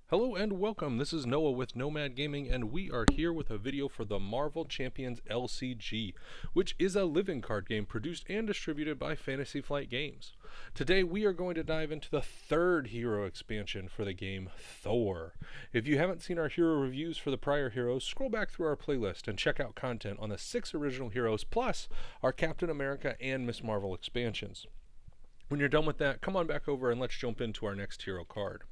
Hello and welcome, this is Noah with Nomad Gaming, and we are here with a video for the Marvel Champions LCG, which is a living card game produced and distributed by Fantasy Flight Games. Today we are going to dive into the third hero expansion for the game, Thor. If you haven't seen our hero reviews for the prior heroes, scroll back through our playlist and check out content on the 6 original heroes, plus our Captain America and Miss Marvel expansions. When you're done with that, come on back over and let's jump into our next hero card.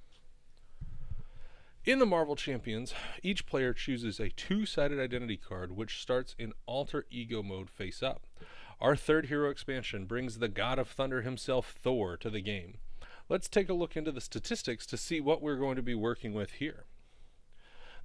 In the Marvel Champions, each player chooses a two-sided identity card which starts in alter ego mode face up. Our third hero expansion brings the God of Thunder himself, Thor, to the game. Let's take a look into the statistics to see what we're going to be working with here.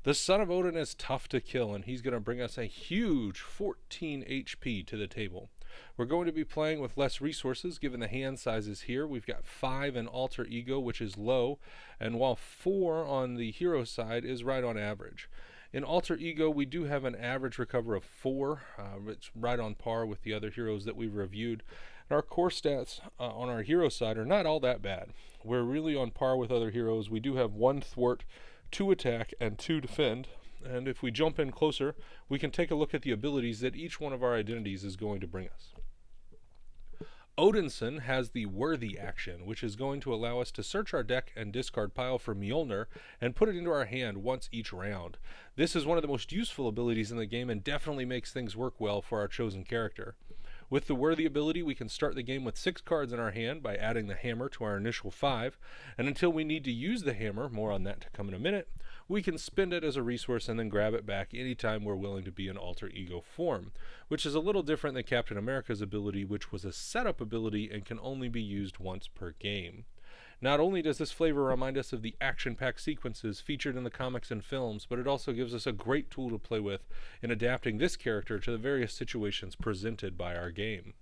The Son of Odin is tough to kill, and he's going to bring us a huge 14 HP to the table. We're going to be playing with less resources given the hand sizes here. We've got 5 in alter ego, which is low, and while 4 on the hero side is right on average. In alter ego, we do have an average recover of 4. It's right on par with the other heroes that we've reviewed. And our core stats on our hero side are not all that bad. We're really on par with other heroes. We do have 1 thwart, 2 attack, and 2 defend. And if we jump in closer, we can take a look at the abilities that each one of our identities is going to bring us. Odinson has the Worthy action, which is going to allow us to search our deck and discard pile for Mjolnir and put it into our hand once each round. This is one of the most useful abilities in the game and definitely makes things work well for our chosen character. With the Worthy ability, we can start the game with 6 cards in our hand by adding the hammer to our initial 5, and until we need to use the hammer, more on that to come in a minute, we can spend it as a resource and then grab it back anytime we're willing to be in alter ego form, which is a little different than Captain America's ability, which was a setup ability and can only be used once per game. Not only does this flavor remind us of the action-packed sequences featured in the comics and films, but it also gives us a great tool to play with in adapting this character to the various situations presented by our game.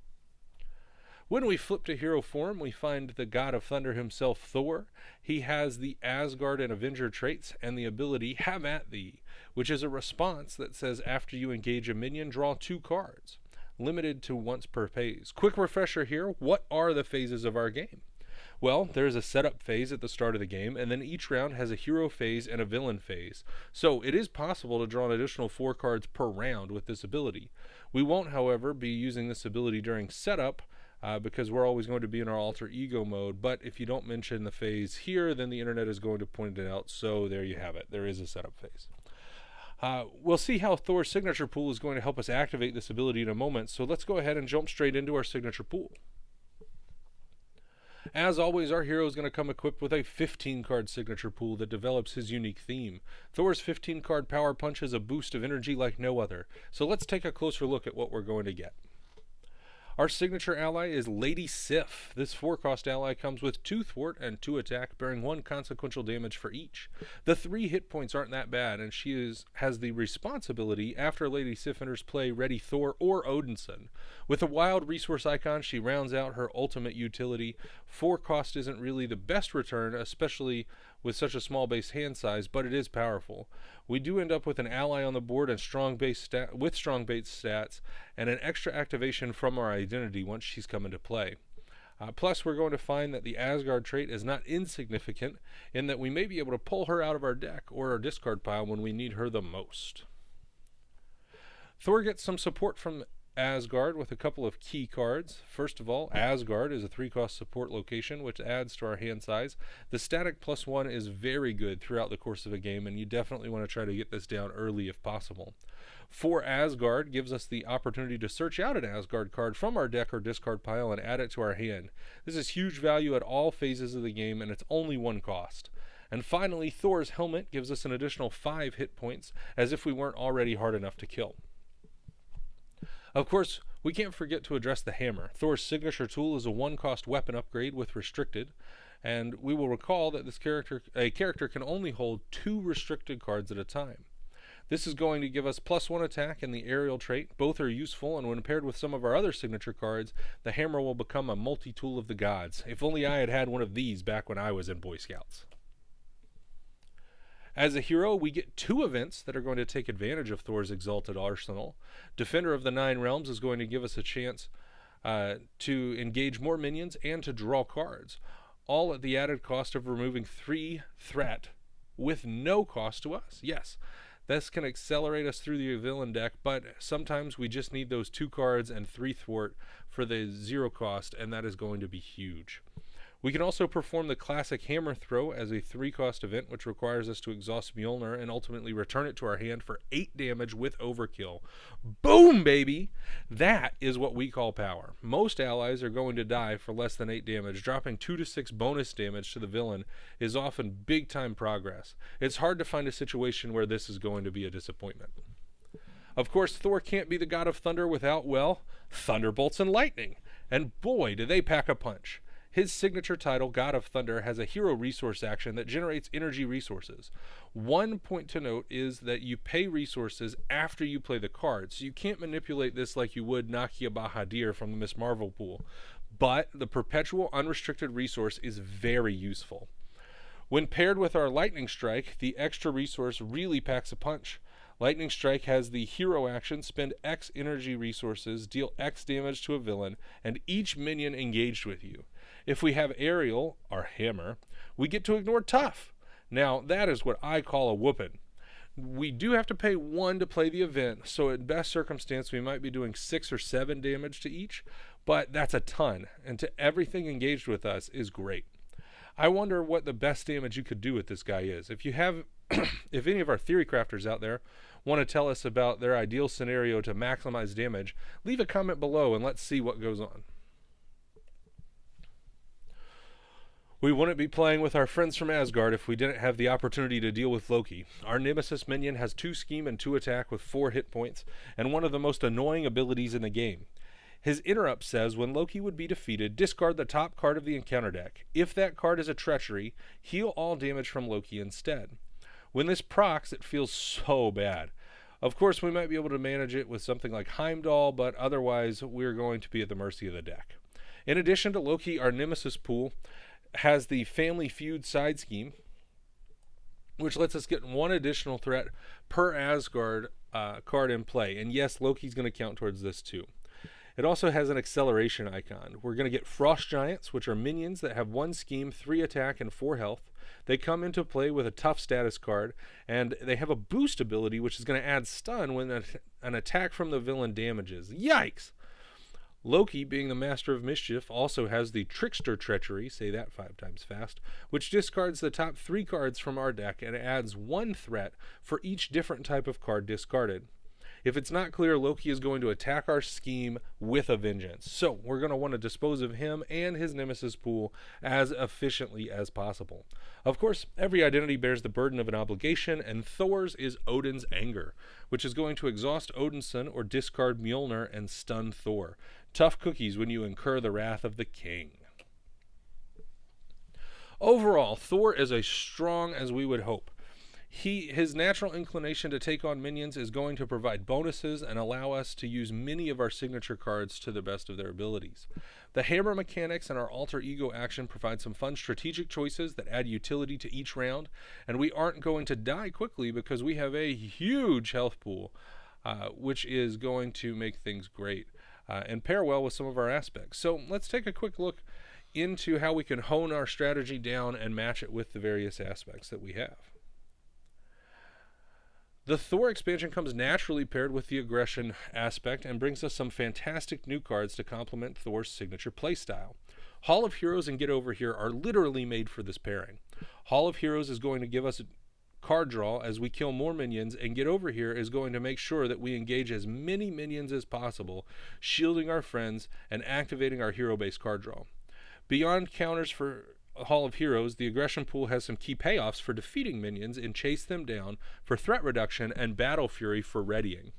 When we flip to hero form, we find the God of Thunder himself, Thor. He has the Asgard and Avenger traits and the ability Have At Thee, which is a response that says after you engage a minion, draw 2 cards, limited to once per phase. Quick refresher here, what are the phases of our game? Well, there's a setup phase at the start of the game, and then each round has a hero phase and a villain phase. So it is possible to draw an additional 4 cards per round with this ability. We won't, however, be using this ability during setup because we're always going to be in our alter ego mode, but if you don't mention the phase here, then the internet is going to point it out, so there you have it. There is a setup phase. We'll see how Thor's signature pool is going to help us activate this ability in a moment, so let's go ahead and jump straight into our signature pool. As always, our hero is going to come equipped with a 15-card signature pool that develops his unique theme. Thor's 15-card power punch is a boost of energy like no other, so let's take a closer look at what we're going to get. Our signature ally is Lady Sif. This 4-cost ally comes with 2 thwart and 2 attack, bearing 1 consequential damage for each. The 3 hit points aren't that bad, and she has the responsibility after Lady Sif enters play, ready Thor or Odinson. With a wild resource icon, she rounds out her ultimate utility. 4 cost isn't really the best return, especially with such a small base hand size, but it is powerful. We do end up with an ally on the board and strong base stats, and an extra activation from our identity once she's come into play. Plus, we're going to find that the Asgard trait is not insignificant in that we may be able to pull her out of our deck or our discard pile when we need her the most. Thor gets some support from Asgard with a couple of key cards. First of all, Asgard is a 3-cost support location which adds to our hand size. The static +1 is very good throughout the course of a game, and you definitely want to try to get this down early if possible. 4 Asgard gives us the opportunity to search out an Asgard card from our deck or discard pile and add it to our hand. This is huge value at all phases of the game, and it's only 1 cost. And finally, Thor's helmet gives us an additional 5 hit points, as if we weren't already hard enough to kill. Of course, we can't forget to address the hammer. Thor's signature tool is a 1-cost weapon upgrade with restricted, and we will recall that a character can only hold 2 restricted cards at a time. This is going to give us +1 attack and the aerial trait. Both are useful, and when paired with some of our other signature cards, the hammer will become a multi-tool of the gods. If only I had had one of these back when I was in Boy Scouts. As a hero, we get 2 events that are going to take advantage of Thor's exalted arsenal. Defender of the 9 Realms is going to give us a chance to engage more minions and to draw cards, all at the added cost of removing 3 threat with no cost to us. Yes, this can accelerate us through the villain deck, but sometimes we just need those 2 cards and 3 thwart for the 0 cost, and that is going to be huge. We can also perform the classic hammer throw as a 3-cost event, which requires us to exhaust Mjolnir and ultimately return it to our hand for 8 damage with overkill. Boom, baby! That is what we call power. Most allies are going to die for less than 8 damage. Dropping 2 to 6 bonus damage to the villain is often big-time progress. It's hard to find a situation where this is going to be a disappointment. Of course, Thor can't be the god of thunder without, well, thunderbolts and lightning. And boy, do they pack a punch. His signature title, God of Thunder, has a hero resource action that generates energy resources. One point to note is that you pay resources after you play the card, so you can't manipulate this like you would Nakia Bahadir from the Miss Marvel pool. But the perpetual unrestricted resource is very useful. When paired with our Lightning Strike, the extra resource really packs a punch. Lightning Strike has the hero action, spend X energy resources, deal X damage to a villain, and each minion engaged with you. If we have Aerial, our hammer, we get to ignore Tough. Now, that is what I call a whoopin'. We do have to pay 1 to play the event, so in best circumstance we might be doing 6 or 7 damage to each, but that's a ton, and to everything engaged with us is great. I wonder what the best damage you could do with this guy is. If you have, if any of our theory crafters out there want to tell us about their ideal scenario to maximize damage, leave a comment below and let's see what goes on. We wouldn't be playing with our friends from Asgard if we didn't have the opportunity to deal with Loki. Our Nemesis minion has 2 scheme and 2 attack with 4 hit points, and one of the most annoying abilities in the game. His interrupt says when Loki would be defeated, discard the top card of the encounter deck. If that card is a treachery, heal all damage from Loki instead. When this procs, it feels so bad. Of course, we might be able to manage it with something like Heimdall, but otherwise we're going to be at the mercy of the deck. In addition to Loki, our Nemesis pool has the Family Feud side scheme, which lets us get 1 additional threat per Asgard card in play. And yes, Loki's going to count towards this too. It also has an acceleration icon. We're going to get Frost Giants, which are minions that have 1 scheme, 3 attack, and 4 health. They come into play with a tough status card, and they have a boost ability, which is going to add stun when an attack from the villain damages. Yikes! Loki, being the master of mischief, also has the Trickster Treachery, say that 5 times fast, which discards the top 3 cards from our deck and adds 1 threat for each different type of card discarded. If it's not clear, Loki is going to attack our scheme with a vengeance. So we're going to want to dispose of him and his Nemesis pool as efficiently as possible. Of course, every identity bears the burden of an obligation, and Thor's is Odin's Anger, which is going to exhaust Odinson or discard Mjolnir and stun Thor. Tough cookies when you incur the wrath of the king. Overall, Thor is as strong as we would hope. His natural inclination to take on minions is going to provide bonuses and allow us to use many of our signature cards to the best of their abilities. The hammer mechanics and our alter ego action provide some fun strategic choices that add utility to each round, and we aren't going to die quickly because we have a huge health pool, which is going to make things great and pair well with some of our aspects. So let's take a quick look into how we can hone our strategy down and match it with the various aspects that we have. The Thor expansion comes naturally paired with the aggression aspect and brings us some fantastic new cards to complement Thor's signature playstyle. Hall of Heroes and Get Over Here are literally made for this pairing. Hall of Heroes is going to give us card draw as we kill more minions, and Get Over Here is going to make sure that we engage as many minions as possible, shielding our friends and activating our hero-based card draw. Beyond counters for Hall of Heroes, the aggression pool has some key payoffs for defeating minions and chase them down, for threat reduction, and battle fury for readying.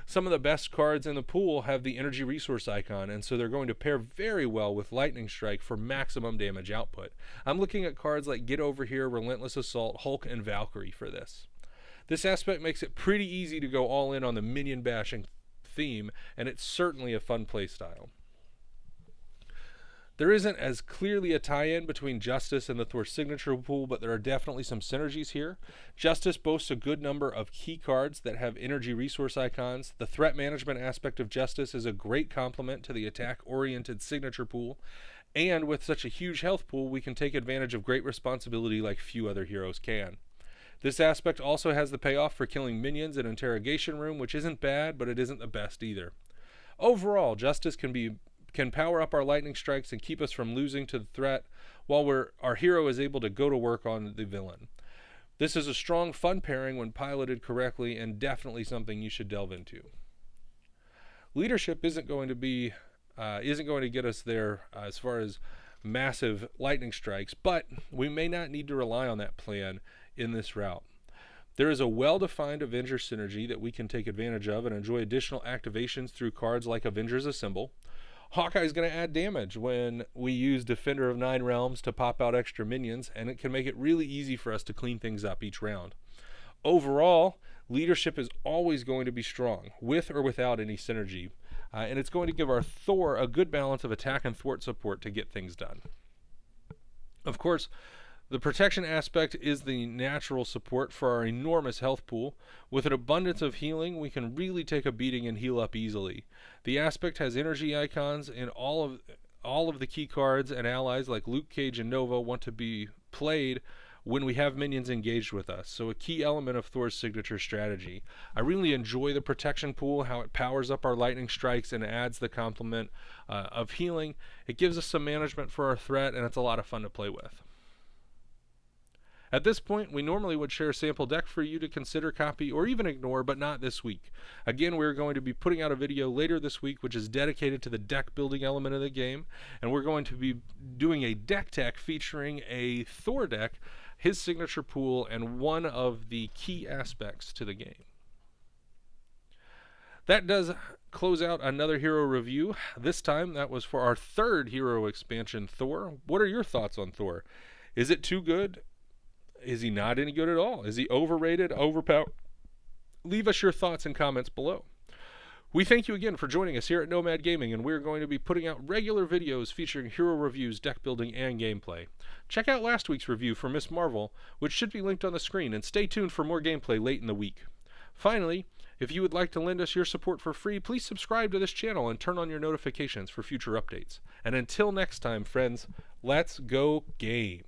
Some of the best cards in the pool have the energy resource icon, and so they're going to pair very well with Lightning Strike for maximum damage output. I'm looking at cards like Get Over Here, Relentless Assault, Hulk, and Valkyrie for this. This aspect makes it pretty easy to go all in on the minion bashing theme, and it's certainly a fun playstyle. There isn't as clearly a tie-in between Justice and the Thor signature pool, but there are definitely some synergies here. Justice boasts a good number of key cards that have energy resource icons. The threat management aspect of Justice is a great complement to the attack-oriented signature pool, and with such a huge health pool, we can take advantage of great responsibility like few other heroes can. This aspect also has the payoff for killing minions in Interrogation Room, which isn't bad, but it isn't the best either. Overall, Justice can power up our lightning strikes and keep us from losing to the threat, while our hero is able to go to work on the villain. This is a strong, fun pairing when piloted correctly, and definitely something you should delve into. Leadership isn't going to get us there as far as massive lightning strikes, but we may not need to rely on that plan in this route. There is a well-defined Avenger synergy that we can take advantage of and enjoy additional activations through cards like Avengers Assemble. Hawkeye is going to add damage when we use Defender of Nine Realms to pop out extra minions, and it can make it really easy for us to clean things up each round. Overall, leadership is always going to be strong, with or without any synergy, and it's going to give our Thor a good balance of attack and thwart support to get things done. Of course, the protection aspect is the natural support for our enormous health pool. With an abundance of healing, we can really take a beating and heal up easily. The aspect has energy icons in all of the key cards, and allies like Luke Cage and Nova want to be played when we have minions engaged with us, so a key element of Thor's signature strategy. I really enjoy the protection pool, how it powers up our lightning strikes and adds the complement of healing. It gives us some management for our threat, and it's a lot of fun to play with. At this point, we normally would share a sample deck for you to consider, copy, or even ignore, but not this week. Again, we're going to be putting out a video later this week which is dedicated to the deck building element of the game, and we're going to be doing a deck tech featuring a Thor deck, his signature pool, and one of the key aspects to the game. That does close out another hero review. This time, that was for our third hero expansion, Thor. What are your thoughts on Thor? Is it too good? Is he not any good at all? Is he overrated, overpowered? Leave us your thoughts and comments below. We thank you again for joining us here at Nomad Gaming, and we're going to be putting out regular videos featuring hero reviews, deck building, and gameplay. Check out last week's review for Miss Marvel, which should be linked on the screen, and stay tuned for more gameplay late in the week. Finally, if you would like to lend us your support for free, please subscribe to this channel and turn on your notifications for future updates. And until next time, friends, let's go game.